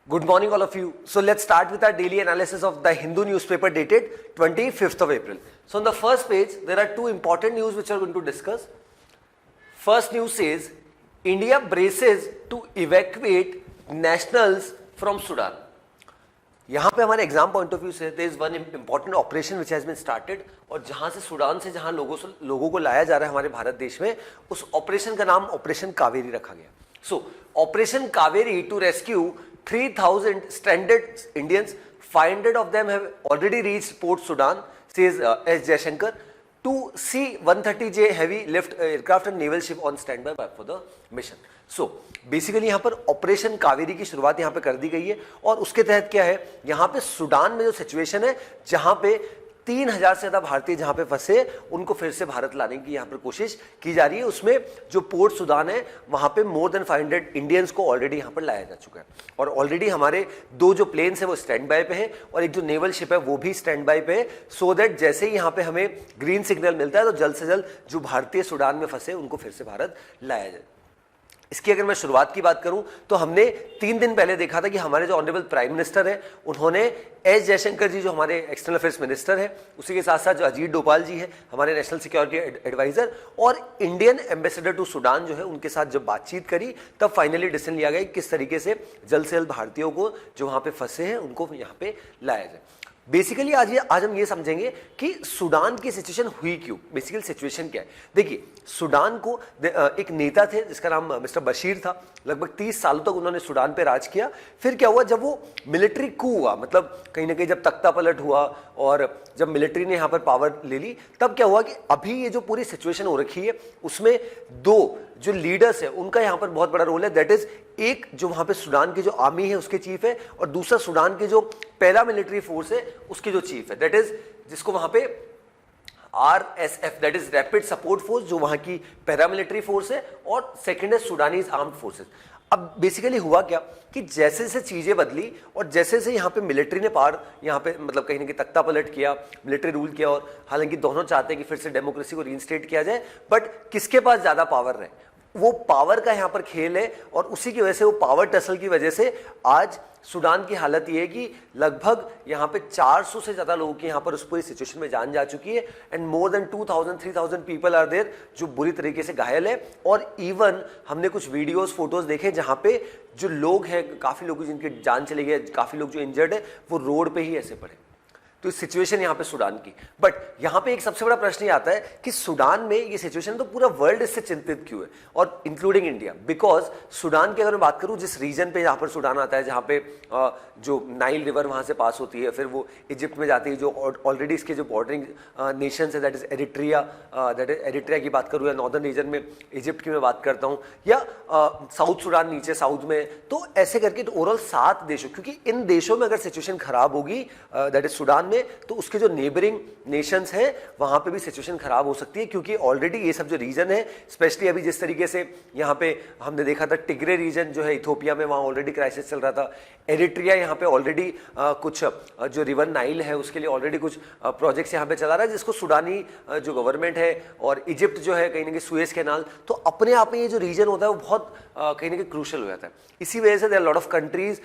Good morning, all of you. So let's start with our daily analysis of the Hindu newspaper dated 25th of April. So on the first page, there are two important news which we are going to discuss. First news says, India braces to evacuate nationals from Sudan. यहाँ पे हमारे exam point of view से there is one important operation which has been started, और जहां से Sudan से जहां लोगों को लाया जा रहा है हमारे भारत देश में, उस ऑपरेशन का नाम ऑपरेशन कावेरी रखा गया. So operation Kaveri to rescue 3,000 stranded Indians. 500 of them have already reached Port Sudan, says S. Jaishankar. Two C-130J heavy lift aircraft and naval ship on standby for the mission. So basically यहाँ पर operation Kaveri की शुरुआत यहाँ पे कर दी गई है, और उसके तहत क्या है, यहाँ पे सूडान में जो सिचुएशन है जहाँ पे 3,000 से ज्यादा भारतीय जहां पे फंसे उनको फिर से भारत लाने की यहां पर कोशिश की जा रही है. उसमें जो पोर्ट सुदान है वहां पे मोर देन 500 इंडियंस को ऑलरेडी यहां पर लाया जा चुका है, और ऑलरेडी हमारे दो जो प्लेन्स है वो स्टैंड बाय पे हैं और एक जो नेवल शिप है वो भी स्टैंड बाय पे है, सो दैट जैसे ही यहां पे हमें ग्रीन सिग्नल मिलता है तो जल्द से जल्द जो भारतीय सूडान में फंसे उनको फिर से भारत लाया जाए. इसकी अगर मैं शुरुआत की बात करूं तो हमने 3 दिन पहले देखा था कि हमारे जो ऑनरेबल प्राइम मिनिस्टर हैं उन्होंने एस जयशंकर जी जो हमारे एक्सटर्नल अफेयर्स मिनिस्टर हैं, उसी के साथ साथ जो अजीत डोभाल जी हैं हमारे नेशनल सिक्योरिटी एडवाइजर, और इंडियन एम्बेसडर टू सूडान जो है उनके साथ जब बातचीत करी तब फाइनली डिसीजन लिया गया कि किस तरीके से जल्द भारतीयों को जो वहां पे फंसे हैं उनको यहाँ पे लाया जाए. बेसिकली आज हम ये समझेंगे कि सूडान की सिचुएशन हुई क्यों. बेसिकली सिचुएशन क्या है, देखिए सूडान को एक नेता थे जिसका नाम मिस्टर बशीर था. लगभग 30 सालों तक उन्होंने सूडान पे राज किया. फिर क्या हुआ, जब वो मिलिट्री कू हुआ, मतलब कहीं ना कहीं जब तख्ता पलट हुआ और जब मिलिट्री ने यहाँ पर पावर ले ली, तब क्या हुआ कि अभी ये जो पूरी सिचुएशन हो रखी है उसमें दो जो लीडर्स है उनका यहाँ पर बहुत बड़ा रोल है. दैट इज एक जो वहां पे सूडान की जो आर्मी है उसके चीफ है, और दूसरा सूडान की जो पहला मिलिट्री फोर्स है उसकी जो चीफ है, दैट इज जिसको वहां पे RSF that is rapid support force जो वहां की पैरामिलिट्री फोर्स है, और सेकंड है सूडानीज आर्म्ड फोर्सेस. अब बेसिकली हुआ क्या कि जैसे जैसे चीजें बदली और जैसे जैसे यहाँ पे मिलिट्री ने पावर यहाँ पे मतलब कहीं ना कहीं तख्ता पलट किया, मिलिट्री रूल किया, और हालांकि दोनों चाहते हैं कि फिर से डेमोक्रेसी को रीइंस्टेट किया जाए, बट किसके पास ज्यादा पावर रहे, वो पावर का यहाँ पर खेल है. और उसी की वजह से, वो पावर टसल की वजह से आज सूडान की हालत ये है कि लगभग यहाँ पे 400 से ज्यादा लोगों की यहाँ पर उस पूरी सिचुएशन में जान जा चुकी है, and more than 2,000-3,000 people are there जो बुरी तरीके से घायल है. और इवन हमने कुछ वीडियोस फोटोज देखे जहाँ पे जो लोग हैं, काफी लोग जिनकी जान चली गई, काफी लोग जो इंजर्ड है वो रोड पे ही ऐसे पड़े. तो सिचुएशन यहाँ पे सूडान की. बट यहाँ पे एक सबसे बड़ा प्रश्न ये आता है कि सूडान में ये सिचुएशन, तो पूरा वर्ल्ड इससे चिंतित क्यों है, और इंक्लूडिंग इंडिया. बिकॉज सूडान की अगर मैं बात करूँ, जिस रीजन पे यहाँ पर सूडान आता है, जहाँ पे जो नाइल रिवर वहाँ से पास होती है, फिर वो इजिप्ट में जाती है, जो ऑलरेडी इसके जो बॉर्डरिंग नेशंस है, that is Eritrea, that is Eritrea की बात करूँ, या नॉर्दर्न रीजन में इजिप्ट की मैं बात करता हूँ, या साउथ सूडान नीचे साउथ में, तो ऐसे करके तो ओवरऑल 7 देशों, क्योंकि इन देशों में अगर सिचुएशन खराब होगी दैट इज सूडान में, तो उसके जो नेबरिंग नेशंस हैं वहां पे भी सिचुएशन खराब हो सकती है. क्योंकि ऑलरेडी ये सब जो रीजन है, स्पेशली अभी जिस तरीके से यहाँ पे हमने देखा था टिग्रे रीजन जो है इथोपिया में, वहां ऑलरेडी क्राइसिस चल रहा था. एरिट्रिया यहाँ पे ऑलरेडी कुछ जो रिवर नाइल है उसके लिए ऑलरेडी कुछ प्रोजेक्ट्स यहाँ पे चला रहा है, जिसको सूडानी जो गवर्नमेंट है, और इजिप्ट जो है कहीं ना कहीं सुएज कैनाल, तो अपने आप में ये जो रीजन होता है वो बहुत कहीं ना कहीं क्रूशल हो जाता है. इसी वजह से there are lot of countries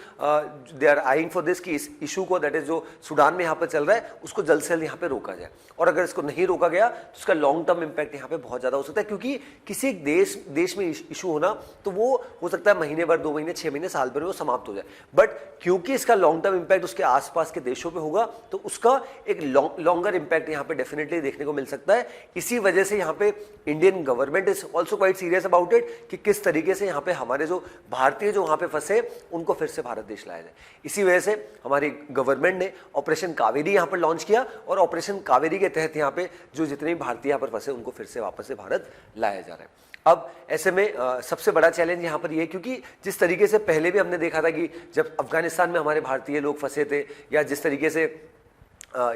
they are eyeing for this कि इस इशू को, दैट इज जो सूडान में यहाँ पर चल रहा है, उसको जल्द से जल्द यहाँ पे रोका जाए. और अगर इसको नहीं रोका गया तो उसका लॉन्ग टर्म इंपैक्ट यहाँ पे बहुत ज्यादा हो सकता है, क्योंकि किसी एक देश में इशू होना तो वो हो सकता है महीने भर, 2 महीने, 6 महीने, साल भर में वो समाप्त हो जाए. बट क्योंकि इसका लॉन्ग टर्म इंपैक्ट उसके आसपास के देशों पे होगा, तो उसका एक लॉन्गर इंपैक्ट यहाँ पे डेफिनेटली देखने को मिल सकता है. इसी वजह से यहाँ पे Indian government is also quite serious about it कि किस तरीके से यहाँ पे हमारे जो भारतीय जो वहां पे फंसे उनको फिर से भारत देश लाया जाए. इसी वजह से हमारी गवर्नमेंट ने ऑपरेशन कावेरी यहाँ पर लॉन्च किया, और ऑपरेशन कावेरी के तहत यहाँ पे जो जितने भी भारतीय यहाँ पर फंसे उनको फिर से वापस से भारत लाया जा रहा है. अब ऐसे में सबसे बड़ा चैलेंज यहाँ पर ये है, क्योंकि जिस तरीके से पहले भी हमने देखा था कि जब अफगानिस्तान में हमारे भारतीय लोग फंसे थे, या जिस तरीके से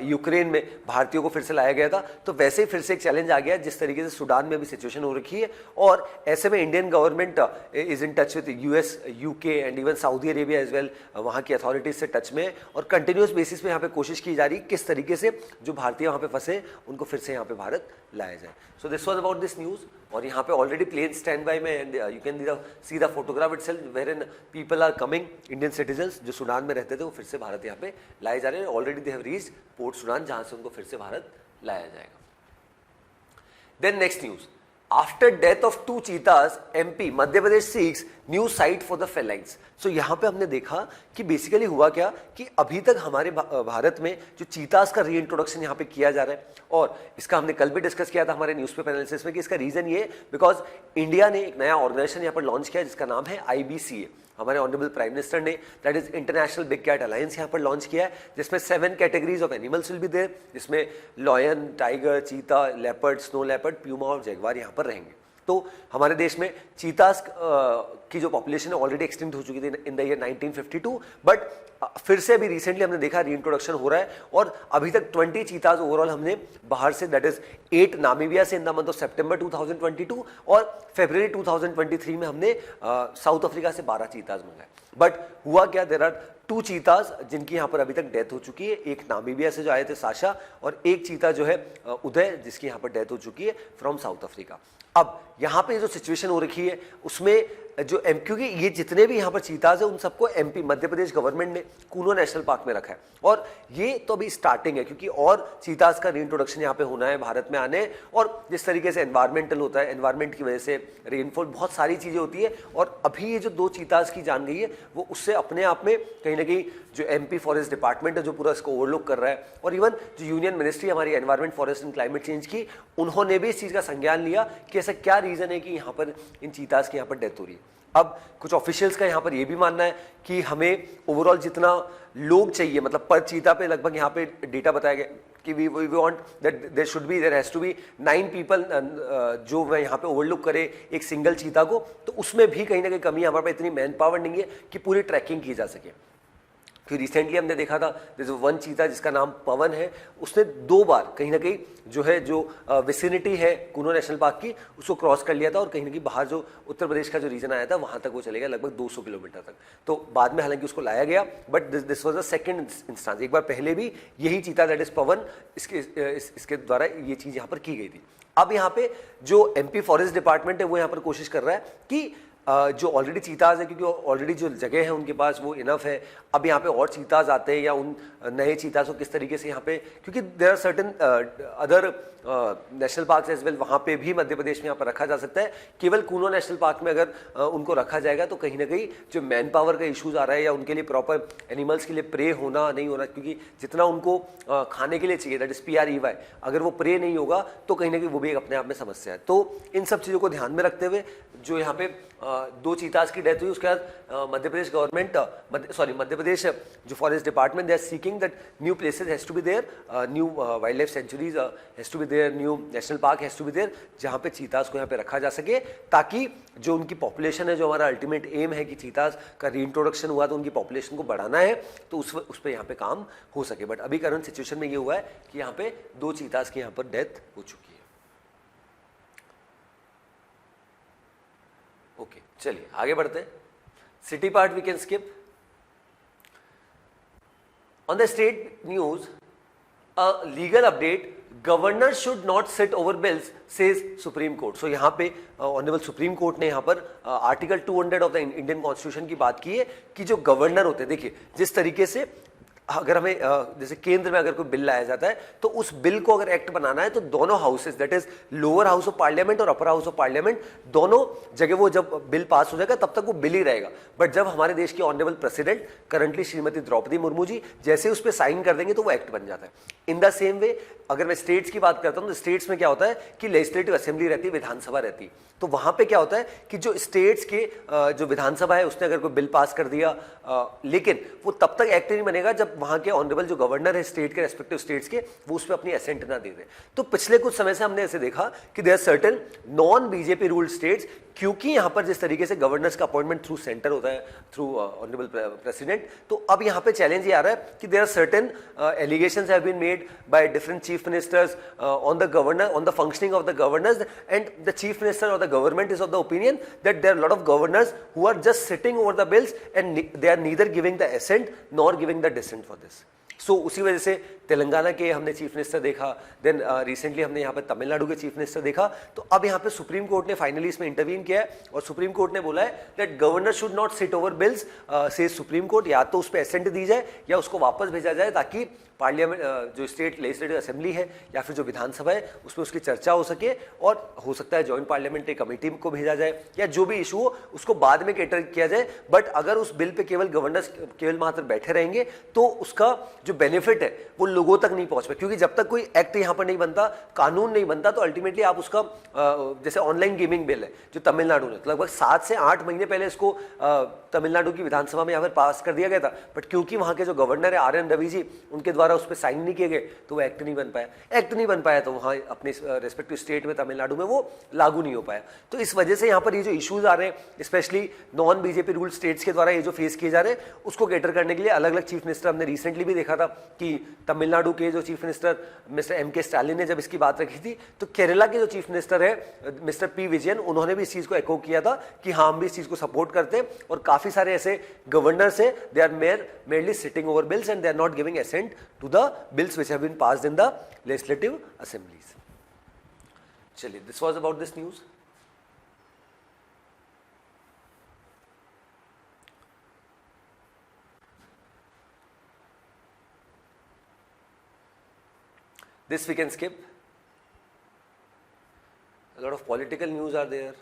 यूक्रेन में भारतीयों को फिर से लाया गया था, तो वैसे ही फिर से एक चैलेंज आ गया जिस तरीके से सूडान में भी सिचुएशन हो रखी है. और ऐसे में Indian government is in touch with US, UK and even Saudi Arabia as well. वहाँ की अथॉरिटीज से टच में, और कंटिन्यूस बेसिस पे यहाँ पे कोशिश की जा रही है किस तरीके से जो भारतीय वहाँ पे फंसे उनको फिर से यहाँ पे भारत लाया जाए. So this was about this news. और यहाँ पे ऑलरेडी प्लेन स्टैंड बाय में and you can see the photograph itself where in people are coming, Indian citizens जो सूडान में रहते थे वो फिर से भारत यहाँ पे लाए जा रहे हैं। Already they have reached port Sudan, जहाँ से उनको फिर से भारत लाया जाएगा। Then next news, after death of 2 cheetahs MP Madhya Pradesh seeks new site for the felines. So यहाँ पे हमने देखा कि बेसिकली हुआ क्या कि अभी तक हमारे भारत में जो चीतास का रीइंट्रोडक्शन यहाँ पे किया जा रहा है, और इसका हमने कल भी डिस्कस किया था हमारे न्यूज़पेपर एनालिसिस में कि इसका रीजन ये बिकॉज इंडिया ने एक नया ऑर्गेनाइजेशन यहाँ पर लॉन्च किया जिसका नाम है IBCA। हमारे ऑनरेबल प्राइम मिनिस्टर ने that is international big cat alliance यहाँ पर लॉन्च किया है, जिसमें 7 categories of animals will be there, जिसमें lion, tiger, cheetah, leopard, snow leopard, puma और जैगवार यहाँ पर रहेंगे। तो हमारे देश में चीतास की जो पॉपुलेशन है ऑलरेडी एक्सटिंक्ट हो चुकी थी इन द ईयर 1952, बट फिर से अभी रिसेंटली हमने देखा रीइंट्रोडक्शन हो रहा है, और अभी तक 20 चीताज ओवरऑल हमने बाहर से, दैट इज 8 नामीबिया से इन द मंथ ऑफ सितंबर 2022, और फरवरी 2023 में हमने साउथ अफ्रीका से 12 चीताज मंगाए। बट हुआ क्या, देयर आर 2 चीताज जिनकी यहाँ पर अभी तक डेथ हो चुकी है, एक नामीबिया से जो आए थे साशा, और एक चीता जो है उदय जिसकी यहाँ पर डेथ हो चुकी है फ्रॉम साउथ अफ्रीका। अब यहाँ पे जो सिचुएशन हो रखी है उसमें जो क्योंकि ये जितने भी यहाँ पर चीताज है उन सबको MP मध्य प्रदेश गवर्नमेंट ने कूनो नेशनल पार्क में रखा है, और ये तो अभी स्टार्टिंग है क्योंकि और चीताज का रीइंट्रोडक्शन यहाँ पे होना है, भारत में आने, और जिस तरीके से एनवायरमेंटल होता है, एनवायरमेंट की वजह से रेनफॉल, बहुत सारी चीज़ें होती है, और अभी ये जो 2 चीताज की जान गई है वो उससे अपने आप में कहीं ना कहीं जो MP फॉरेस्ट डिपार्टमेंट है जो पूरा इसको ओवरलुक कर रहा है, और इवन जो यूनियन मिनिस्ट्री हमारी environment, forest and climate change की, उन्होंने भी इस चीज़ का संज्ञान लिया कि ऐसा क्या रीज़न है कि यहाँ पर इन चीताज की यहाँ पर डेथ हो रही है। अब कुछ ऑफिशियल्स का यहाँ पर ये भी मानना है कि हमें ओवरऑल जितना लोग चाहिए, मतलब पर चीता पे लगभग यहाँ पे डेटा बताया गया कि we want that there has to be 9 people जो वह यहाँ पे ओवरलुक करे एक सिंगल चीता को, तो उसमें भी कहीं ना कहीं कमी, हमारे पास इतनी मैन पावर नहीं है कि पूरी ट्रैकिंग की जा सके। फिर रिसेंटली हमने देखा था जैसे 1 चीता जिसका नाम पवन है, उसने 2 बार कहीं ना कहीं जो विसिनिटी है कूनो नेशनल पार्क की उसको क्रॉस कर लिया था, और कहीं ना कहीं बाहर जो उत्तर प्रदेश का जो रीजन आया था वहाँ तक वो चले गया लगभग 200 किलोमीटर तक। तो बाद में हालांकि उसको लाया गया, but this was the second instance. एक बार पहले भी यही चीता दैट इज पवन इसके द्वारा ये चीज़ यहाँ पर की गई थी। अब यहाँ पे जो MP फॉरेस्ट डिपार्टमेंट है वो यहाँ पर कोशिश कर रहा है कि जो ऑलरेडी चीताज है, क्योंकि ऑलरेडी जो जगह है उनके पास वो इनफ है, अब यहाँ पे और चीताज आते हैं या उन नए चीताज को किस तरीके से यहाँ पे, क्योंकि there are certain other national park as well, वहाँ पे भी मध्य प्रदेश में यहाँ पर रखा जा सकता है। केवल कूनो नेशनल पार्क में अगर उनको रखा जाएगा तो कहीं ना कहीं जो मैन पावर का इशूज़ आ रहा है या उनके लिए प्रॉपर एनिमल्स के लिए प्रे होना नहीं होना, क्योंकि जितना उनको खाने के लिए चाहिए दैट इज PREY, अगर वो प्रे नहीं होगा तो कहीं ना कहीं वो भी एक अपने आप में समस्या है। तो इन सब चीज़ों को ध्यान में रखते हुए जो यहाँ पे 2 चीताज की डेथ हुई, उसके बाद मध्य प्रदेश गवर्नमेंट मध्य प्रदेश जो forest department they are seeking that new places has to be there, new wildlife sanctuaries has to be there, new national park has to be there, जहाँ पे चीताज को यहाँ पे रखा जा सके, ताकि जो उनकी पॉपुलेशन है, जो हमारा अल्टीमेट एम है कि चीताज का रीइंट्रोडक्शन हुआ तो उनकी पॉपुलेशन को बढ़ाना है, तो उस पर यहाँ पे काम हो सके। बट अभी करंट सिचुएशन में ये हुआ है कि यहाँ पे 2 चीताज की यहाँ पर डेथ हो चुकी है। ओके, चलिए आगे बढ़ते हैं। City part we can skip. On the state news, a legal update, governor should not sit over bills says Supreme Court. So यहाँ पे ऑनरेबल सुप्रीम कोर्ट ने यहाँ पर article 200 of the Indian constitution की बात की है कि जो गवर्नर होते हैं, देखिए जिस तरीके से अगर हमें जैसे केंद्र में अगर कोई बिल लाया जाता है तो उस बिल को अगर एक्ट बनाना है तो दोनों houses that is lower house of parliament और अपर हाउस ऑफ पार्लियामेंट दोनों जगह वो जब बिल पास हो जाएगा तब तक वो बिल ही रहेगा। बट जब हमारे देश की honourable president currently Shrimati Draupadi Murmu ji जैसे उस पर साइन कर देंगे तो वो एक्ट बन जाता है। इन द सेम वे अगर मैं स्टेट्स की बात करता हूं तो स्टेट्स में क्या होता है कि लेजिस्लेटिव असेंबली रहती है, विधानसभा रहती है, तो वहां पे क्या होता है कि जो स्टेट्स के जो विधानसभा है उसने अगर कोई बिल पास कर दिया, लेकिन वो तब तक एक्ट नहीं बनेगा जब वहां के ऑनरेबल जो गवर्नर है स्टेट के रेस्पेक्टिव स्टेट्स के वो उस पर अपनी असेंट ना दे दें। तो पिछले कुछ समय से हमने ऐसे देखा कि there are certain non BJP ruled states, क्योंकि यहां पर जिस तरीके से गवर्नर्स का अपॉइंटमेंट थ्रू सेंटर होता है, थ्रू ऑनरेबल प्रेसिडेंट, तो अब यहां पे चैलेंज ये आ रहा है कि there are certain allegations have been made by different chief ministers on the governor, on the functioning of the governors, and the chief minister और the government is of the opinion that there are a lot of governors who are just sitting over the bills and they are neither giving the assent nor giving the dissent for this. So उसी वजह से तेलंगाना के हमने chief minister देखा, then recently हमने यहाँ पे तमिलनाडु के चीफ मिनिस्टर देखा। तो अब यहाँ पे सुप्रीम कोर्ट ने फाइनली इसमें इंटरवीन किया है और सुप्रीम कोर्ट ने बोला है that governor should not sit over bills, से सुप्रीम कोर्ट, या तो उस पर एसेंट दी जाए या उसको वापस भेजा जाए ताकि पार्लियामेंट जो स्टेट लेजिस्लेटिव असेंबली है या फिर जो विधानसभा है उसमें उसकी चर्चा हो सके, और हो सकता है जॉइंट पार्लियामेंट्री कमेटी को भेजा जाए या जो भी इशू हो उसको बाद में कैटर किया जाए। बट अगर उस बिल पे केवल गवर्नर्स केवल मात्र बैठे रहेंगे तो उसका जो बेनिफिट है वो लोगों तक नहीं पहुंच पाए, क्योंकि जब तक कोई एक्ट यहाँ पर नहीं बनता, कानून नहीं बनता, तो अल्टीमेटली आप उसका जैसे ऑनलाइन गेमिंग बिल है जो तमिलनाडु ने लगभग 7 से 8 महीने पहले इसको तमिलनाडु की विधानसभा में यहाँ पर पास कर दिया गया था, बट क्योंकि वहाँ के जो गवर्नर है RN रवि जी, उनके द्वारा उस पर साइन नहीं किए गए तो वो एक्ट नहीं बन पाया। एक्ट नहीं बन पाया तो वहाँ अपने रेस्पेक्टिव स्टेट में तमिलनाडु में वो लागू नहीं हो पाया। तो इस वजह से यहाँ पर ये जो इश्यूज आ रहे हैं specially non BJP rule states के द्वारा ये जो फेस किए जा रहे हैं उसको कैटर करने के लिए अलग अलग चीफ मिनिस्टर, हमने रिसेंटली भी देखा था कि तमिलनाडु के जो chief minister mister MK Stalin ने जब इसकी बात रखी थी तो केरला के जो चीफ मिनिस्टर है मिस्टर P विजयन, उन्होंने भी इस चीज को एको किया था कि हाँ हम भी इस चीज को सपोर्ट करते हैं। और काफी सारे ऐसे गवर्नर्स है they are merely sitting over bills and they are not giving assent to the bills which have been passed in the legislative assemblies. चलिए, this was about this news. This we can skip. A lot of political news are there.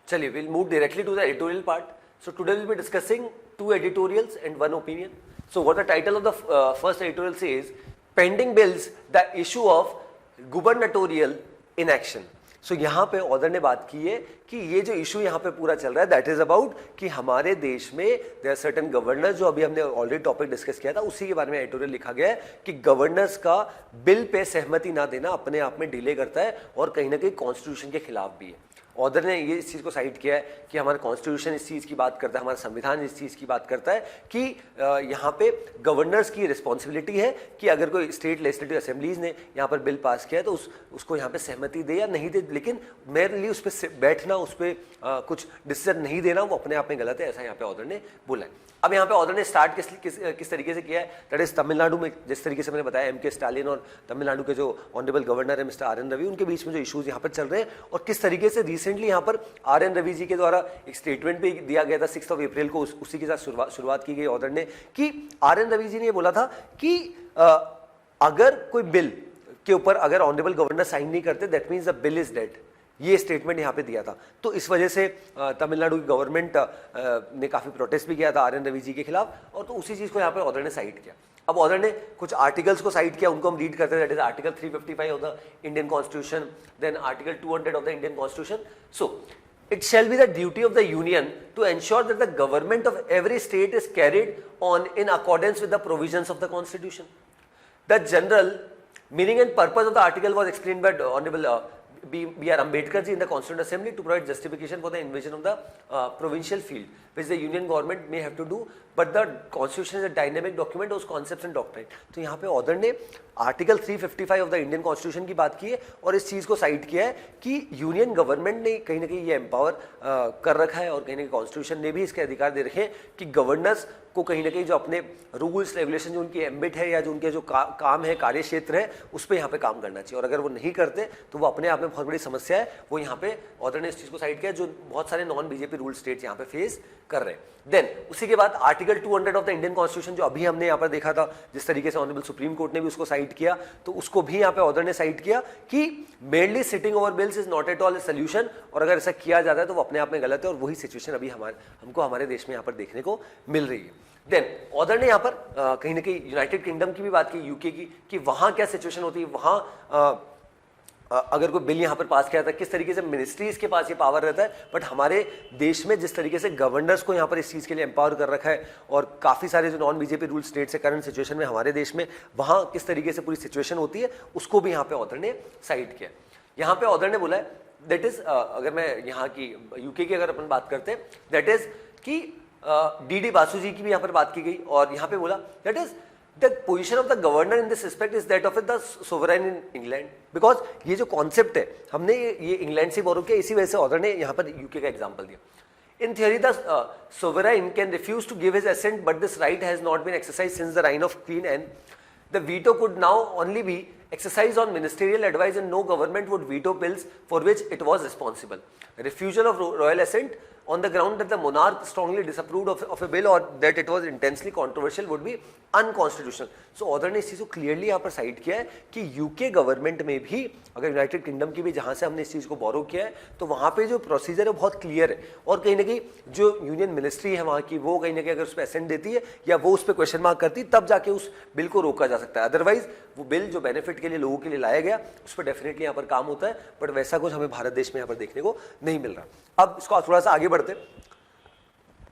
Chaliye, we'll move directly to the editorial part. So today we'll be discussing 2 editorials and 1 opinion. So what the title of the first editorial says, pending bills, the issue of gubernatorial inaction. सो यहाँ पे author ने बात की है कि ये जो issue यहाँ पे पूरा चल रहा है दैट इज अबाउट कि हमारे देश में देयर सर्टेन गवर्नर्स, जो अभी हमने ऑलरेडी टॉपिक डिस्कस किया था उसी के बारे में एडिटोरियल लिखा गया है कि गवर्नर्स का बिल पे सहमति ना देना अपने आप में डिले करता है और कहीं ना कहीं कॉन्स्टिट्यूशन के खिलाफ भी है। ऑथर ने ये इस चीज़ को साइड किया है कि हमारा कॉन्स्टिट्यूशन इस चीज़ की बात करता है, हमारा संविधान इस चीज़ की बात करता है कि यहाँ पे गवर्नर्स की रिस्पॉन्सिबिलिटी है कि अगर कोई स्टेट लेजिस्लेटिव असेंबलीज ने यहाँ पर बिल पास किया है तो उसको यहाँ पे सहमति दे या नहीं दे, लेकिन मेरे लिए उस पर बैठना, उस पर कुछ डिसीजन नहीं देना वो अपने आप में गलत है, ऐसा यहाँ पे ऑथर ने बोला है। अब यहाँ पे ऑथर ने स्टार्ट किस तरीके से किया है, दैट इज तमिलनाडु में जिस तरीके से मैंने बताया MK स्टालिन और तमिलनाडु के जो ऑनरेबल गवर्नर है मिस्टर RN रवि, उनके बीच में जो इश्यूज यहाँ पर चल रहे हैं और किस तरीके से रिसेंटली यहाँ पर RN रवि जी के द्वारा एक स्टेटमेंट भी दिया गया था 6 अप्रैल को, उसी के साथ शुरुआत की गई ऑथर ने कि RN रवि जी ने बोला था कि अगर कोई बिल के ऊपर अगर ऑनरेबल गवर्नर साइन नहीं करते that means the bill is dead, ये स्टेटमेंट यहाँ पे दिया था। तो इस वजह से तमिलनाडु की गवर्नमेंट ने काफ़ी प्रोटेस्ट भी किया था RN रवि जी के खिलाफ, और तो उसी चीज़ को यहाँ पे ऑथर ने साइड किया। अब ऑथर ने कुछ आर्टिकल्स को साइड किया, उनको हम रीड करते हैं, that is article 355 of the Indian constitution, then article 200 of the Indian constitution. So it shall be the duty of the union to ensure that the government of every state is carried on in accordance with the provisions of the constitution. The general meaning and purpose of the article was explained by Honorable B.R. Ambedkar ji in the Constituent Assembly to provide justification for the invasion of the provincial field, which the union government may have to do, but the constitution is a dynamic document of concepts and doctrine. तो यहाँ पे author ने article 355 of the Indian constitution की बात की है और इस चीज़ को साइड किया है कि यूनियन गवर्नमेंट ने कहीं ना कहीं ये एम्पावर कर रखा है और कहीं ना कहीं कॉन्स्टिट्यूशन ने भी इसके अधिकार दे रखे हैं कि गवर्नर्स को कहीं ना कहीं जो अपने रूल्स रेगुलेशन जो उनकी एम्बिट है या जो उनके जो काम है, कार्य क्षेत्र है, उस पर यहाँ पे काम करना चाहिए, और अगर वो नहीं करते तो वो अपने आप में बहुत बड़ी समस्या है। वो यहाँ पे ऑथर ने इस चीज़ को साइड किया जो बहुत सारे नॉन बीजेपी रूल स्टेट्स यहाँ पे फेस कर रहे हैं। देन उसी के बाद article 200 of the Indian constitution जो अभी हमने यहाँ पर देखा था, जिस तरीके से ऑनरेबल सुप्रीम कोर्ट ने भी उसको साइड किया, तो उसको भी यहाँ पे ऑथर ने साइड किया कि mainly sitting over bills is not at all a solution, और अगर ऐसा किया जाता है तो वो अपने आप में गलत है, और वही सिचुएशन अभी हमको हमारे देश में यहाँ पर देखने को मिल रही है। देन ऑथर ने यहाँ पर कहीं ना कहीं यूनाइटेड किंगडम की भी बात की, यूके की, कि वहाँ क्या सिचुएशन होती है, वहाँ अगर कोई बिल यहाँ पर पास किया था किस तरीके से मिनिस्ट्रीज के पास ये पावर रहता है, बट हमारे देश में जिस तरीके से गवर्नर्स को यहाँ पर इस चीज़ के लिए एम्पावर कर रखा है, और काफ़ी सारे जो नॉन बीजेपी रूल स्टेट्स है करंट सिचुएशन में हमारे देश में, वहाँ किस तरीके से पूरी सिचुएशन होती है, उसको भी यहाँ पे ऑथर ने साइड किया। यहाँ पे ऑथर ने बोला है दैट इज, अगर मैं यहाँ की यूके की अगर अपन बात करते हैं, दैट इज कि D.D. बासु जी की भी यहाँ पर बात की गई, और यहाँ पे बोला that is the position of the governor in this respect is that of the sovereign in England, because ये जो कॉन्सेप्ट है हमने ये इंग्लैंड से बोरो किया, इसी वजह से ऑथर ने यहाँ पर यूके का एग्जाम्पल दिया। In theory, the sovereign can refuse to give his assent, but this right has not been exercised since the reign of Queen Anne. The veto could now only be exercised on ministerial advice, and no government would veto bills for which it was responsible. Refusal of royal assent on the ground that the monarch strongly disapproved of a bill or that it was intensely controversial would be unconstitutional. So author ने इस चीज़ को clearly यहाँ पर side किया है कि UK government में भी, अगर यूनाइटेड किंगडम की भी जहाँ से हमने इस चीज़ को बोरो किया है, तो वहाँ पे जो प्रोसीजर है बहुत क्लियर है, और कहीं ना कहीं जो यूनियन मिनिस्ट्री है वहाँ की, वो कहीं ना कहीं अगर उस पर असेंट देती है या वो उस पर क्वेश्चन मार्क करती है, तब जाके उस बिल को रोका जा सकता है. अदरवाइज वो बिल जो बेनिफिट के लिए लोगों के लिए लाया गया उस पर डेफिनेटली यहाँ पर काम होता है, बट वैसा कुछ हमें भारत देश में यहाँ पर देखने को नहीं मिल रहा. अब इसको थोड़ा सा आगे बढ़ते.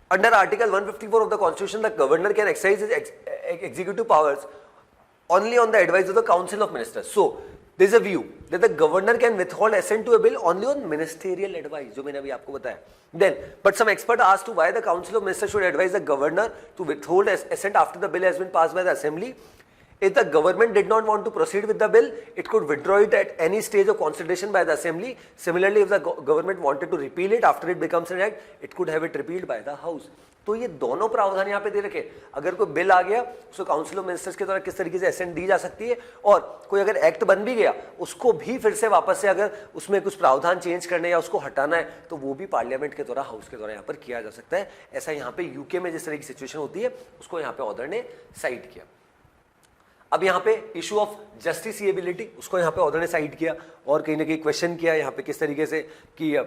Under Article 154 of the Constitution, the governor can exercise his executive powers only on the advice of the Council of Ministers. So, there is a view that the governor can withhold assent to a bill only on ministerial advice, जो मैंने अभी आपको बताया. Then, but some expert asked to why the Council of Ministers should advise the governor to withhold assent after the bill has been passed by the Assembly. If the government did not want to proceed with the bill, it could withdraw it at any stage of consideration by the Assembly. Similarly, if the government wanted to repeal it after it becomes an act, it could have it repealed by the House. तो ये दोनों प्रावधान यहाँ पे दे रखे. अगर कोई bill आ गया उसको काउंसिल ऑफ मिनिस्टर्स के द्वारा किस तरीके से असेंट दी जा सकती है, और कोई अगर एक्ट बन भी गया उसको भी फिर से वापस से अगर उसमें कुछ प्रावधान चेंज करने या उसको हटाना है तो वो भी पार्लियामेंट के द्वारा, हाउस के द्वारा यहाँ पर किया जा सकता है. ऐसा यहाँ पे यूके में जिस तरह की सिचुएशन होती है उसको यहाँ पे ऑथर ने साइड किया. अब यहाँ पे इशू ऑफ जस्टिसिएबिलिटी उसको यहाँ पे ऑथर ने साइड किया और कहीं ना कहीं क्वेश्चन किया यहाँ पे किस तरीके से कि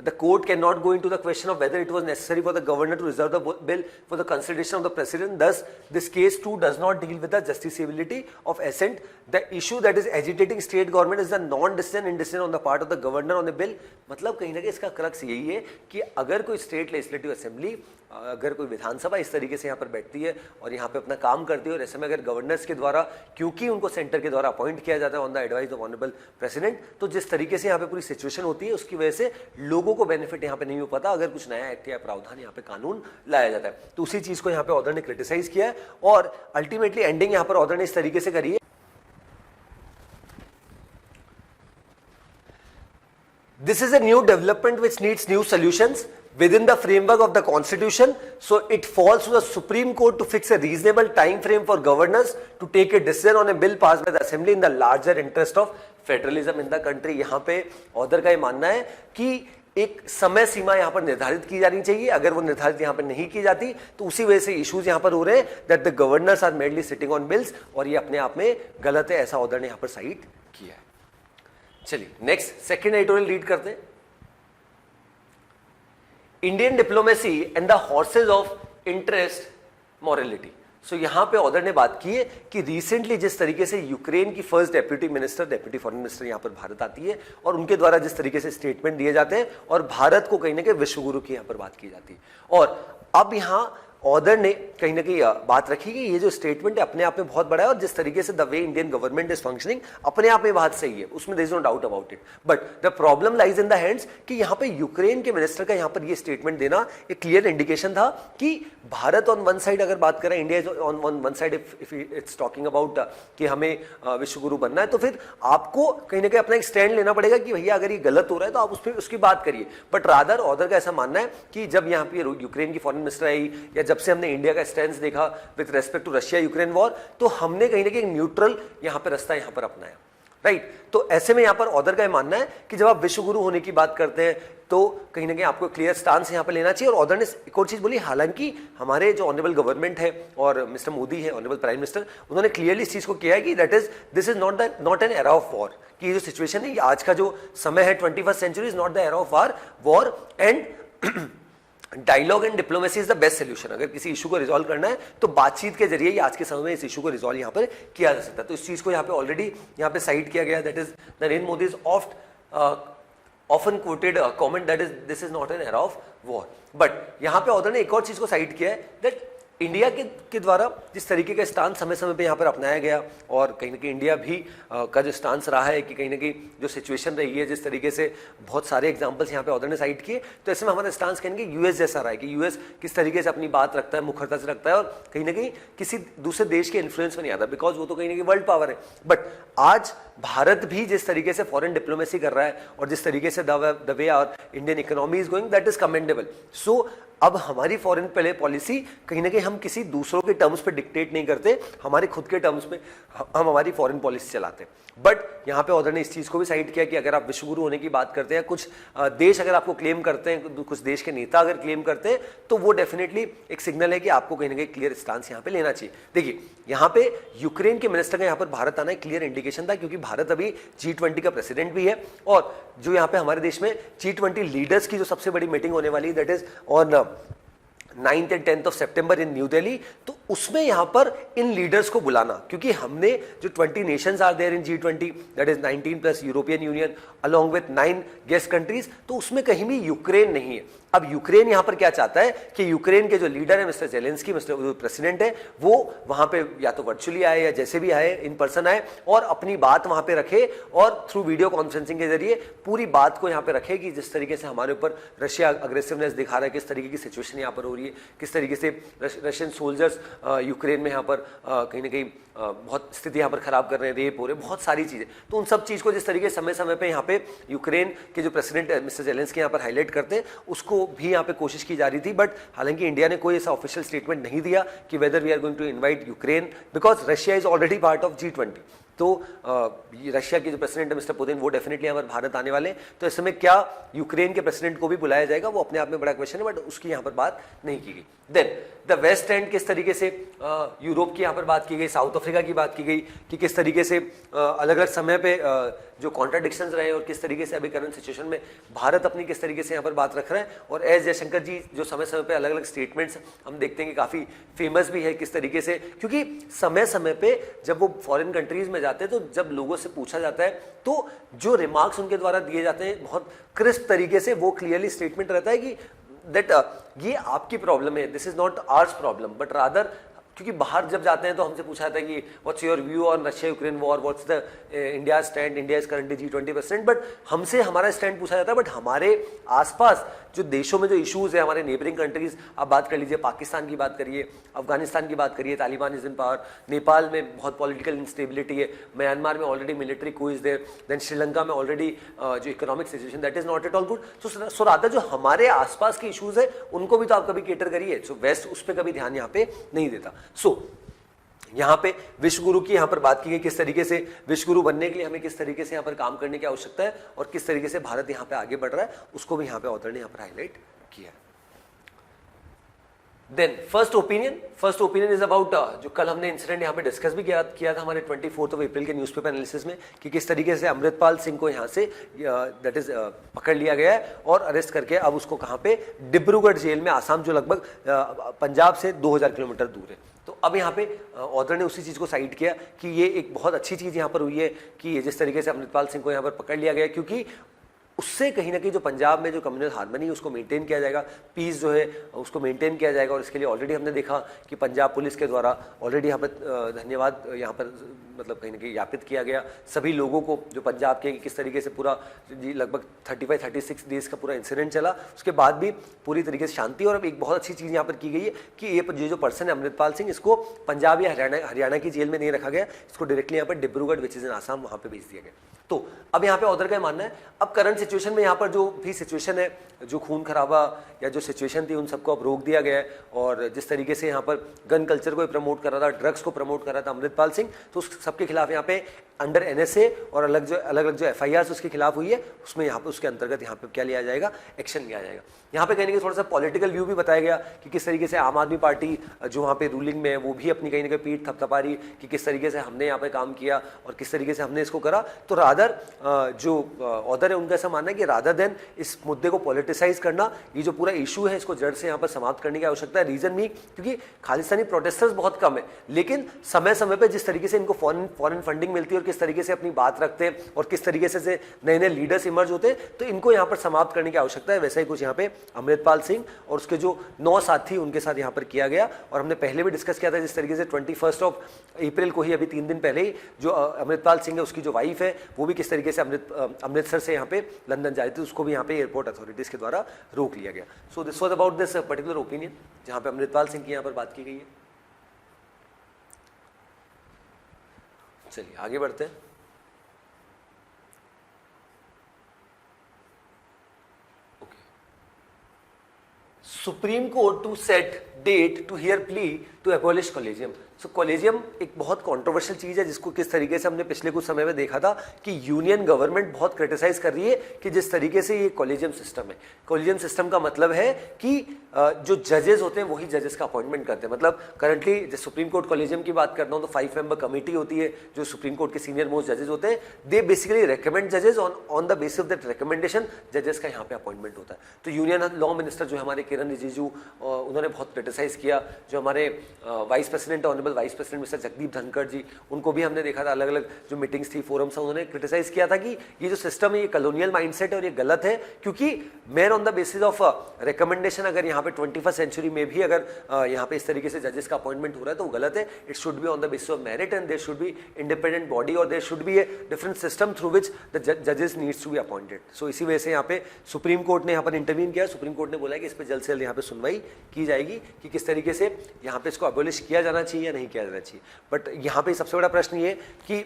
the court can not go into the question of whether it was necessary for the governor to reserve the bill for the consideration of the president. Thus this case too does not deal with the justiciability of assent. The issue that is agitating state government is the non decision in decision on the part of the governor on the bill. मतलब कहीं ना कहीं इसका crux यही है कि अगर कोई स्टेट लेजिस्लेटिव असेंबली, अगर कोई विधानसभा इस तरीके से यहाँ पर बैठती है और यहाँ पे अपना काम करती है, और ऐसे में अगर गवर्नर्स के द्वारा, क्योंकि उनको सेंटर के द्वारा अपॉइंट किया जाता है on the advice of honourable president, तो जिस तरीके से यहाँ पे पूरी सिचुएशन होती है उसकी वजह से लोगों को बेनिफिट यहाँ पे नहीं हो पाता अगर कुछ नया एक्ट या प्रावधान यहाँ पे कानून लाया जाता है. तो उसी चीज को यहाँ पे ऑथर ने क्रिटिसाइज किया है और अल्टीमेटली एंडिंग यहाँ पर ऑथर ने इस तरीके से करी है. This is a new development which needs new solutions within the framework of the Constitution. So it falls to the Supreme Court to fix a reasonable time frame for governors to take a decision on a bill passed by the Assembly in the larger interest of federalism in the country. यहाँ पे author का ये मानना है कि एक समय सीमा यहाँ पर निर्धारित की जानी चाहिए. अगर वो निर्धारित यहाँ पर नहीं की जाती तो उसी वजह से इश्यूज यहाँ पर हो रहे हैं that the governors are merely sitting on bills, और ये अपने आप में गलत है, ऐसा ऑथर ने यहाँ पर साइड किया है. चलिए नेक्स्ट सेकंड एडिटोरियल रीड करते हैं. Indian diplomacy and the horses of interest morality. So यहां पे ऑथर ने बात की है कि रिसेंटली जिस तरीके से यूक्रेन की first deputy minister, deputy foreign minister यहां पर भारत आती है और उनके द्वारा जिस तरीके से स्टेटमेंट दिए जाते हैं और भारत को कहीं ना कहीं विश्वगुरु की यहां पर बात की जाती है. और अब यहां ऑथर ने कहीं ना कहीं बात रखी कि ये जो स्टेटमेंट है अपने आप में बहुत बड़ा है और जिस तरीके से the way Indian government is functioning अपने आप में बात सही है, उसमें there is no doubt about it. But the problem lies in the hands कि यहाँ पे यूक्रेन के मिनिस्टर का यहाँ पर ये स्टेटमेंट देना एक क्लियर इंडिकेशन था कि भारत ऑन वन साइड अगर बात करें, India is on one side if it's talking about कि हमें विश्वगुरु बनना है, तो फिर आपको कहीं ना कहीं अपना एक स्टैंड लेना पड़ेगा कि भैया अगर ये गलत हो रहा है तो आप उस पर उसकी बात करिए. बट रादर ऑथर का ऐसा मानना है कि जब यहाँ पे यूक्रेन की फॉरेन मिनिस्टर आई या जब से हमने इंडिया का स्टैंड देखा with respect to Russia Ukraine war, तो हमने कहीं ना कहीं न्यूट्रल यहाँ पे रास्ता यहाँ पर अपनाया. राइट. तो ऐसे में यहाँ पर ऑथर का मानना है कि जब आप विश्वगुरु होने की बात करते हैं तो कहीं ना कहीं आपको क्लियर स्टांस यहाँ पर लेना चाहिए. और ऑथर ने एक और चीज बोली, हालांकि हमारे जो ऑनरेबल गवर्नमेंट है और मिस्टर मोदी है ऑनरेबल प्राइम मिनिस्टर, उन्होंने क्लियरली इस चीज को किया है कि that is this is not an era of war. कि ये जो सिचुएशन है, आज का जो समय है 21st century is not the era of war and dialogue and diplomacy is the best solution. अगर किसी इशू को रिजॉल्व करना है तो बातचीत के जरिए आज के समय में इस इशू को रिजॉल्व यहाँ पर किया जा सकता है. तो इस चीज को यहाँ पे ऑलरेडी यहाँ पे साइड किया गया. That is Narendra Modi is often coated comment that is this is not an era of war. But यहाँ पे ऑथर ने एक और चीज को साइड किया है दैट इंडिया के द्वारा जिस तरीके का स्टांस समय समय पे यहाँ पर अपनाया गया और कहीं ना कहीं इंडिया भी का जो स्टांस रहा है कि कहीं ना कहीं जो सिचुएशन रही है, जिस तरीके से बहुत सारे एग्जांपल्स यहाँ पे ऑथर ने साइट किए, तो ऐसे में हमारा स्टांस कहेंगे यूएस जैसा रहा है कि यूएस किस तरीके से अपनी बात रखता है, मुखरता से रखता है और कहीं ना कहीं किसी दूसरे देश के इन्फ्लुएंस में नहीं आता, बिकॉज वो तो कहीं ना कहीं वर्ल्ड पावर है। बट आज भारत भी जिस तरीके से फॉरेन डिप्लोमेसी कर रहा है और जिस तरीके से the way our Indian economy is going, that is commendable. So अब हमारी फॉरेन पहले पॉलिसी कहीं ना कहीं हम किसी दूसरों के टर्म्स पे डिक्टेट नहीं करते, हमारे खुद के टर्म्स पे हम हमारी फॉरेन पॉलिसी चलाते हैं। बट यहाँ पे ऑथर ने इस चीज को भी साइड किया कि अगर आप विश्वगुरु होने की बात करते हैं, कुछ देश अगर आपको क्लेम करते हैं, कुछ देश के नेता अगर क्लेम करते हैं, तो वो डेफिनेटली एक सिग्नल है कि आपको कहीं ना कहीं क्लियर स्टांस यहाँ पे लेना चाहिए। देखिए यहाँ पे यूक्रेन के मिनिस्टर का यहाँ पर भारत आना एक क्लियर इंडिकेशन था, क्योंकि भारत अभी G20 का प्रेसिडेंट भी है और जो यहाँ पे हमारे देश में G20 लीडर्स की जो सबसे बड़ी मीटिंग होने वाली है, that is on 9th and 10th of September in new Delhi, तो उसमें यहां पर इन लीडर्स को बुलाना, क्योंकि हमने जो 20 nations are there in G20, that is 19 plus European Union along with 9 guest countries, तो उसमें कहीं भी यूक्रेन नहीं है। अब यूक्रेन यहां पर क्या चाहता है कि यूक्रेन के जो लीडर है मिस्टर जेलेंस्की, मिस्टर प्रेसिडेंट है, वो वहां पे या तो वर्चुअली आए या जैसे भी आए, इन पर्सन आए और अपनी बात वहां पे रखे और थ्रू वीडियो कॉन्फ्रेंसिंग के जरिए पूरी बात को यहां पे रखे कि जिस तरीके से हमारे ऊपर रशिया अग्रेसिवनेस दिखा रहा है, किस तरीके की सिचुएशन यहां पर हो रही है, किस तरीके से रशियन सोल्जर्स यूक्रेन में यहाँ पर कहीं ना कहीं बहुत स्थिति यहाँ पर खराब कर रहे हैं, रेप हो रहे हैं, बहुत सारी चीजें। तो उन सब चीज को जिस तरीके समय समय पे यहाँ पे यूक्रेन के जो प्रेसिडेंट मिस्टर जेलेंस्की यहाँ पर हाईलाइट करते हैं, उसको भी यहाँ पे कोशिश की जा रही थी। बट हालांकि इंडिया ने कोई ऐसा ऑफिशियल स्टेटमेंट नहीं दिया कि whether we are going to invite Ukraine, because Russia is already part of G20। तो रशिया के जो प्रेसिडेंट है मिस्टर पुतिन, वो डेफिनेटली यहाँ पर भारत आने वाले, तो इस समय क्या यूक्रेन के प्रेसिडेंट को भी बुलाया जाएगा, वो अपने आप में बड़ा क्वेश्चन है, बट उसकी यहाँ पर बात नहीं की गई। देन द वेस्ट एंड, किस तरीके से यूरोप की यहाँ पर बात की गई, साउथ अफ्रीका की बात की गई कि किस तरीके से अलग अलग समय पे जो कॉन्ट्राडिक्शंस रहे और किस तरीके से अभी करंट सिचुएशन में भारत अपनी किस तरीके से यहाँ पर बात रख रहे हैं। और एस जयशंकर जी जो समय समय पे अलग अलग स्टेटमेंट्स हम देखते हैं कि काफ़ी फेमस भी है किस तरीके से, क्योंकि समय समय पे जब वो फॉरेन कंट्रीज में जाते हैं तो जब लोगों से पूछा जाता है तो जो रिमार्क्स उनके द्वारा दिए जाते हैं बहुत क्रिस्प तरीके से, वो क्लियरली स्टेटमेंट रहता है कि दैट ये आपकी प्रॉब्लम है, this is not hours problem, but rather, क्योंकि बाहर जब जाते हैं तो हमसे पूछा जाता है कि what's your view on Russia Ukraine war, what's the India stand, India is currently G20 president, but हमसे हमारा स्टैंड पूछा जाता है। बट हमारे आसपास जो देशों में जो इश्यूज है, हमारे नेबरिंग कंट्रीज, आप बात कर लीजिए, पाकिस्तान की बात करिए, अफगानिस्तान की बात करिए, Taliban is in power, Nepal में बहुत पॉलिटिकल इंस्टेबिलिटी है, म्यांमार में already military coup is there, then Sri Lanka में ऑलरेडी जो economic situation that is not at all good. So rather जो हमारे आसपास के इश्यूज है उनको भी तो आप कभी केटर करिए। सो वेस्ट उस पर कभी ध्यान यहाँ पे नहीं देता। सो यहाँ पे विश्वगुरु की यहाँ पर बात की गई, किस तरीके से विश्वगुरु बनने के लिए हमें किस तरीके से यहाँ पर काम करने की आवश्यकता है और किस तरीके से भारत यहाँ पे आगे बढ़ रहा है, उसको भी यहाँ पे ऑथर ने यहाँ पर हाईलाइट किया। Then first opinion is about जो कल हमने इंसिडेंट यहाँ पे डिस्कस भी किया था हमारे 24 अप्रैल के न्यूज़पेपर एनालिसिस में कि किस तरीके से अमृतपाल सिंह को यहाँ से दैट इज पकड़ लिया गया है और अरेस्ट करके अब उसको कहाँ पे, डिब्रूगढ़ जेल में, आसाम, जो लगभग पंजाब से 2000 किलोमीटर दूर है। तो अब यहाँ पे ऑथर ने उसी चीज़ को साइड किया कि ये एक बहुत अच्छी चीज़ यहाँ पर हुई है कि जिस तरीके से अमृतपाल सिंह को यहाँ पर पकड़ लिया गया, क्योंकि उससे कहीं ना कहीं जो पंजाब में जो कम्युनल हार्मनी है उसको मेंटेन किया जाएगा, पीस जो है उसको मेंटेन किया जाएगा। और इसके लिए ऑलरेडी हमने देखा कि पंजाब पुलिस के द्वारा ऑलरेडी यहाँ पर धन्यवाद यहाँ पर मतलब कहीं ना कहीं ज्ञापित किया गया सभी लोगों को जो पंजाब के, किस तरीके से पूरा लगभग 35-36 डेज का पूरा इंसिडेंट चला, उसके बाद भी पूरी तरीके से शांति। और अब एक बहुत अच्छी चीज़ यहाँ पर की गई है कि ये जो पर्सन है अमृतपाल सिंह, इसको पंजाब या हरियाणा की जेल में नहीं रखा गया, इसको डायरेक्टली यहाँ पर Dibrugarh which is in Assam, वहाँ पर भेज दिया गया। तो अब यहाँ पे ऑथर का मानना है अब करंट सिचुएशन में यहाँ पर जो भी सिचुएशन है, जो खून खराबा या जो सिचुएशन थी, उन सबको अब रोक दिया गया है। और जिस तरीके से यहाँ पर गन कल्चर को प्रमोट कर रहा था, ड्रग्स को प्रमोट कर रहा था अमृतपाल सिंह, तो उस सबके खिलाफ यहाँ पे अंडर NSA और अलग अलग जो FIRs उसके खिलाफ हुई है, उसमें यहाँ पे उसके अंतर्गत यहाँ पे क्या लिया जाएगा, एक्शन लिया जाएगा। यहाँ पे कहने के थोड़ा सा पॉलिटिकल व्यू भी बताया गया कि किस तरीके से आम आदमी पार्टी जो वहाँ पे रूलिंग में है वो भी अपनी कहीं ना कहीं पीठ थपथपा रही कि किस तरीके से हमने यहाँ पे काम किया और किस तरीके से हमने इसको करा। तो रादर जो ऑथर है उनका ऐसा मानना है कि रादर देन इस मुद्दे को पॉलिटिसाइज करना, ये जो पूरा इशू है इसको जड़ से यहाँ पर समाप्त करने की आवश्यकता है। रीजन भी क्योंकि खालिस्तानी प्रोटेस्टर्स बहुत कम है, लेकिन समय समय पर जिस तरीके से इनको फॉरेन फंडिंग मिलती है और किस तरीके से अपनी बात रखते हैं और किस तरीके से नए नए लीडर्स इमर्ज होते हैं, तो इनको यहाँ पर समाप्त करने की आवश्यकता है। वैसा ही कुछ यहाँ पे अमृतपाल सिंह और उसके जो 9 साथी उनके साथ यहाँ पर किया गया। और हमने पहले भी डिस्कस किया था जिस तरीके से 21 अप्रैल को ही, अभी 3 दिन पहले ही, जो अमृतपाल सिंह है उसकी जो वाइफ है वो भी किस तरीके से अमृतसर से यहाँ पे लंदन जा रही थी, उसको भी यहाँ पे एयरपोर्ट अथॉरिटीज के द्वारा रोक लिया गया। सो this was about this particular opinion जहाँ पे अमृतपाल सिंह की यहाँ पर बात की गई है। चलिए आगे बढ़ते हैं। Supreme court to set date to hear plea to abolish collegium. So collegium एक बहुत कंट्रोवर्शियल चीज है जिसको किस तरीके से हमने पिछले कुछ समय में देखा था कि यूनियन गवर्नमेंट बहुत क्रिटिसाइज कर रही है कि जिस तरीके से ये कॉलेजियम सिस्टम है। कॉलेजियम सिस्टम का मतलब है कि जो जजेस होते हैं वही जजेस का अपॉइंटमेंट करते हैं। मतलब करंटली जो सुप्रीम कोर्ट कॉलेजियम की बात करता हूँ तो 5 मेंबर कमेटी होती है जो सुप्रीम कोर्ट के सीनियर मोस्ट जजेस होते हैं। दे बेसिकली रिकमेंड जजेस on the basis of that recommendation जजेस का यहाँ पे अपॉइंटमेंट होता है। तो यूनियन लॉ मिनिस्टर जो हमारे किरण रिजिजू, उन्होंने बहुत क्रिटिसाइज किया। जो हमारे vice president, honourable vice president mister Jagdeep Dhankhar ji, उनको भी हमने देखा था अलग अलग जो मीटिंग्स थी, फोरम्स, उन्होंने क्रिटिसाइज किया था कि ये जो सिस्टम है ये कॉलोनियल माइंडसेट है और ये गलत है, क्योंकि mayor on the basis of recommendation अगर यहाँ पे 21st सेंचुरी में भी अगर यहाँ पे इस तरीके से जजेस का अपॉइंटमेंट हो रहा है तो वो गलत है। It should be on the basis of merit and there should be independent body और there should be a different system through which the जजेस needs to be appointed. So इसी वजह से यहाँ पे सुप्रीम कोर्ट ने यहाँ पर इंटरवीन किया। सुप्रीम कोर्ट ने बोला कि इस पर जल्द से जल्द यहाँ पे सुनवाई की जाएगी कि किस तरीके से यहाँ पे इसको अबॉलिश किया जाना चाहिए या नहीं किया जाना चाहिए। बट यहाँ पे सबसे बड़ा प्रश्न ये कि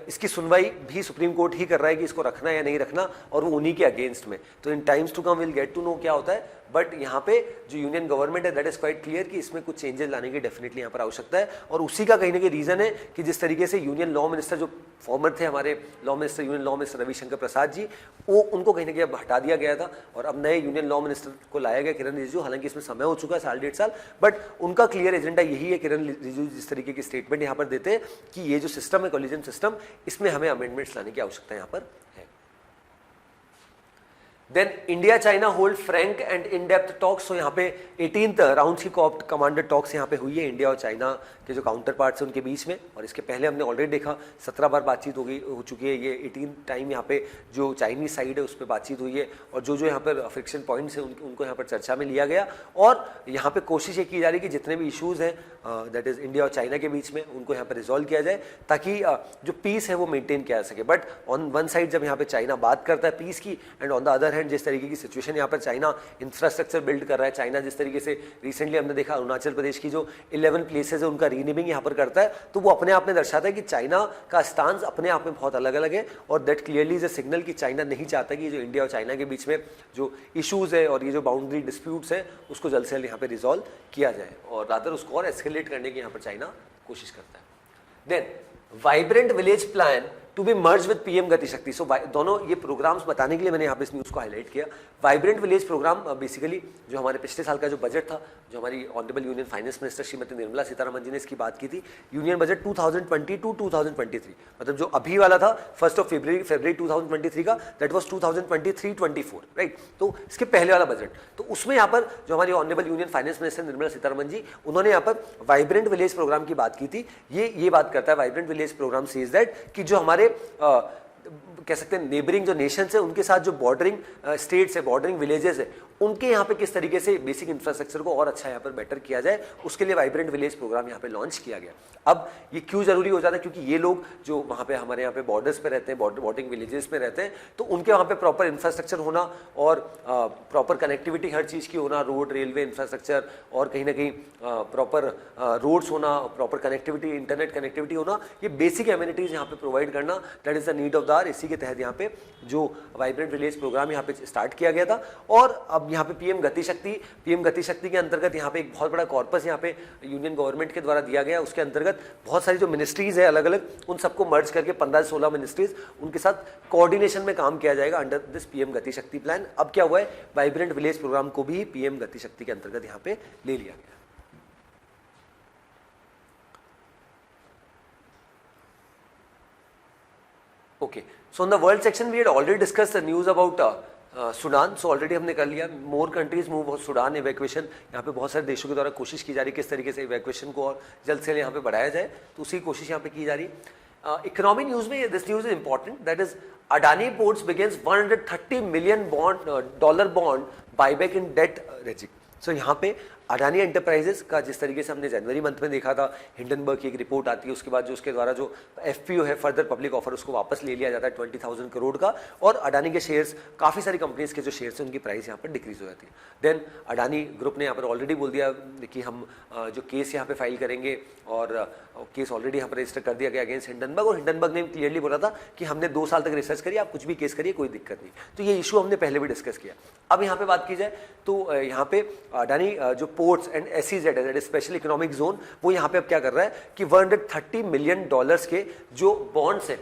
इसकी सुनवाई भी सुप्रीम कोर्ट ही कर रहा है कि इसको रखना या नहीं रखना, और वो उन्हीं के अगेंस्ट में। तो in times to come will get to know क्या होता है। बट यहाँ पे जो यूनियन गवर्नमेंट है दैट इज क्वाइट क्लियर कि इसमें कुछ चेंजेस लाने की डेफिनेटली यहाँ पर आवश्यकता है। और उसी का कहीं ना कहीं रीजन है कि जिस तरीके से यूनियन लॉ मिनिस्टर जो फॉर्मर थे हमारे law minister, union law minister Ravishankar Prasad ji, वो उनको कहीं ना कहीं अब हटा दिया गया था और अब नए यूनियन लॉ मिनिस्टर को लाया गया किरण रिजिजू। हालांकि इसमें समय हो चुका है 1.5 साल, बट उनका क्लियर एजेंडा यही है। किरण रिजिजू जिस तरीके की स्टेटमेंट यहाँ पर देते हैं कि ये जो सिस्टम है कॉलेजियम सिस्टम, इसमें हमें अमेंडमेंट्स लाने की आवश्यकता यहाँ पर है। Then India China hold frank and in depth talks. So यहाँ पे 18th राउंड की कॉप कमांडर टॉक्स यहाँ पे हुई है इंडिया और चाइना के जो काउंटर पार्ट्स हैं उनके बीच में। और इसके पहले हमने ऑलरेडी देखा 17 बार बातचीत हो चुकी है। ये 18 टाइम यहाँ पे जो चाइनीज साइड है उस पर बातचीत हुई है और जो यहाँ पर फ्रिक्शन पॉइंट्स हैं उनको यहाँ पर चर्चा में लिया गया। और यहाँ पे कोशिश ये की जा रही है कि जितने भी इशूज़ हैं दैट इज इंडिया और चाइना के बीच में उनको यहाँ पर रिजॉल्व किया जाए ताकि जो पीस है वो मेंटेन किया जा सके। बट ऑन वन साइड जब यहाँ पे चाइना बात करता है पीस की, and on the other hand जिस तरीके की सिचुएशन यहाँ पर चाइना इंफ्रास्ट्रक्चर बिल्ड कर रहा है, चाइना जिस तरीके से रिसेंटली हमने देखा अरुणाचल प्रदेश की जो 11 प्लेसेस है उनका रीनेमिंग यहाँ पर करता है, तो वो अपने आप में दर्शाता है कि चाइना का स्टांस अपने आप में बहुत अलग अलग है। और that clearly is a signal कि चाइना नहीं चाहता कि जो इंडिया और चाइना के बीच में जो इशूज़ है और ये जो बाउंड्री डिस्प्यूट्स है उसको जल्द से जल्द यहाँ पे रिजॉल्व किया जाए और रादर उसको और एस्केलेट करने की यहाँ पर चाइना कोशिश करता है। Then vibrant village plan to be merge with PM Gati Shakti. सो दोनों ये प्रोग्राम्स बताने के लिए मैंने यहाँ पे इस न्यूज़ को हाईलाइट किया। वाइब्रेंट विलेज प्रोग्राम बेसिकली जो हमारे पिछले साल का जो बजट था, जो हमारी honourable union finance minister Shrimati Nirmala Sitharaman ji ने इसकी बात की थी, यूनियन बजट 2022-2023, मतलब जो अभी वाला था 1 फरवरी 2023 का, दैट वाज 2023-24, राइट। तो इसके पहले वाला बजट, तो उसमें यहाँ पर जो हमारी honourable union finance minister Nirmala Sitharaman ji, उन्होंने यहाँ पर वाइब्रेंट विलेज प्रोग्राम की बात की थी। ये बात करता है vibrant village programme says that कि जो हमारे कह सकते हैं नेबरिंग जो नेशंस है उनके साथ जो बॉर्डरिंग स्टेट्स है, बॉर्डरिंग विलेजेस है, उनके यहाँ पे किस तरीके से बेसिक इंफ्रास्ट्रक्चर को और अच्छा यहाँ पर बेटर किया जाए, उसके लिए वाइब्रेंट विलेज प्रोग्राम यहाँ पे लॉन्च किया गया। अब ये क्यों जरूरी हो जाता है, क्योंकि ये लोग जो वहाँ पे हमारे यहाँ पे बॉर्डर्स पे रहते हैं, बॉर्डरिंग विलेजेस में रहते हैं, तो उनके वहाँ पे प्रॉपर इंफ्रास्ट्रक्चर होना और प्रॉपर कनेक्टिविटी हर चीज़ की होना, रोड रेलवे इंफ्रास्ट्रक्चर और कहीं ना कहीं प्रॉपर रोड्स होना, प्रॉपर कनेक्टिविटी, इंटरनेट कनेक्टिविटी होना, ये बेसिक एमिनिटीज़ यहाँ पे प्रोवाइड करना, that is the need of the hour. इसी के तहत यहाँ पे जो वाइब्रेंट विलेज प्रोग्राम यहाँ पे स्टार्ट किया गया था। और अब यहाँ पे पीएम गति शक्ति के अंतर्गत यहाँ पे एक बहुत बड़ा कॉर्पस यहाँ पे यूनियन गवर्नमेंट के द्वारा दिया गया। उसके अंतर्गत बहुत सारी जो मिनिस्ट्रीज है अलग अलग, उन सबको मर्ज करके 15-16 मिनिस्ट्रीज, उनके साथ कोऑर्डिनेशन में काम किया जाएगा अंडर दिस पीएम गति शक्ति प्लान। अब क्या हुआ है, वाइब्रेंट विलेज प्रोग्राम को भी पीएम गति शक्ति के अंतर्गत यहाँ पे ले लिया गया। Okay, so in the world section we had already discussed the news about Sudan. So already हमने कर लिया. मोर कंट्रीज मूव सूडान इवैक्यूएशन. यहाँ पे बहुत सारे देशों के द्वारा कोशिश की जा रही है किस तरीके से इवैक्यूएशन को और जल्द से यहाँ पे बढ़ाया जाए, तो उसी कोशिश यहाँ पे की जा रही है. इकोनॉमी न्यूज में this news is important, that is Adani ports begins $130 million bond buyback in debt rejig. So यहाँ पे अडानी एंटरप्राइजेस का जिस तरीके से हमने जनवरी मंथ में देखा था, हिंडनबर्ग की एक रिपोर्ट आती है, उसके बाद जो उसके द्वारा जो एफपीओ है फर्दर पब्लिक ऑफर उसको वापस ले लिया जाता है 20,000 करोड़ का, और अडानी के शेयर्स, काफ़ी सारी कंपनीज के जो शेयर्स हैं उनकी प्राइस यहाँ पर डिक्रीज हो जाती है. देन अडानी ग्रुप ने यहाँ पर ऑलरेडी बोल दिया कि हम जो केस यहाँ पे फाइल करेंगे, और केस ऑलरेडी यहाँ पर रजिस्टर कर दिया गया अगेंस्ट हिंडनबर्ग, और हिंडनबर्ग ने क्लियरली बोला था कि हमने 2 साल तक रिसर्च करिए, आप कुछ भी केस करिए, कोई दिक्कत नहीं. तो ये इशू हमने पहले भी डिस्कस किया. अब यहाँ पे बात की जाए तो यहाँ पे अडानी जो पोर्ट्स एंड SEZ है, स्पेशल इकोनॉमिक जोन, वो यहाँ पे अब क्या कर रहा है कि $130 million के जो बॉन्ड्स हैं,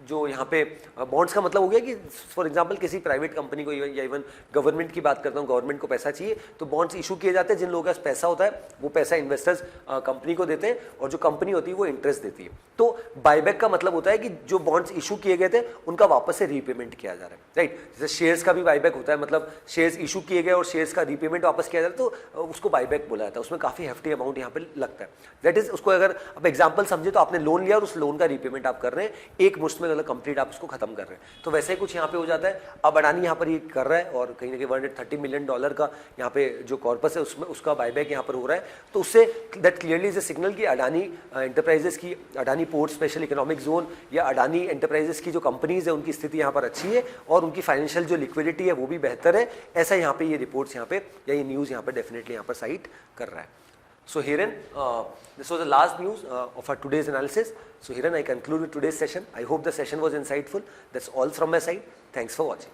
जो यहाँ पे बॉन्ड्स का मतलब हो गया कि फॉर एग्जांपल किसी प्राइवेट कंपनी को या इवन गवर्नमेंट की बात करता हूँ, गवर्नमेंट को पैसा चाहिए तो बॉन्ड्स इशू किए जाते हैं. जिन लोगों के पास पैसा होता है वो पैसा इन्वेस्टर्स कंपनी को देते हैं, और जो कंपनी होती है वो इंटरेस्ट देती है. तो बायबैक का मतलब होता है कि जो बॉन्ड्स इशू किए गए थे उनका वापस से रीपेमेंट किया जा रहा है, राइट. जैसे शेयर्स का भी बायबैक होता है, मतलब शेयर्स इशू किए गए और शेयर्स का रीपेमेंट वापस किया जा रहा है, तो उसको बायबैक बोला जाता है. उसमें काफ़ी हेफ्टी अमाउंट यहाँ पे लगता है. दैट इज, उसको अगर आप एग्जाम्पल समझे तो आपने लोन लिया और उस लोन का रीपेमेंट आप कर रहे हैं, एक मुश्त में, मतलब कंप्लीट आप उसको खत्म कर रहे हैं. तो वैसे ही कुछ यहाँ पे हो जाता है. अब अडानी यहाँ पर ये कर रहा है, और कहीं ना कहीं $130 million का यहाँ पे जो कॉर्पस है उसमें उसका बायबैक यहाँ पर हो रहा है. तो उससे that clearly is a signal कि अडानी एंटरप्राइजेस की, Adani port special economic zone या अडानी एंटरप्राइजेस की जो कंपनीज है उनकी स्थिति यहाँ पर अच्छी है, और उनकी फाइनेंशियल जो लिक्विडिटी है वो भी बेहतर है. ऐसा यहाँ पे ये रिपोर्ट्स यहाँ पे या ये न्यूज़ यहाँ पर डेफिनेटली यहाँ पर साइट कर रहा है. So herein, this was the last news of our today's analysis. So herein I conclude with today's session. I hope the session was insightful. That's all from my side. Thanks for watching.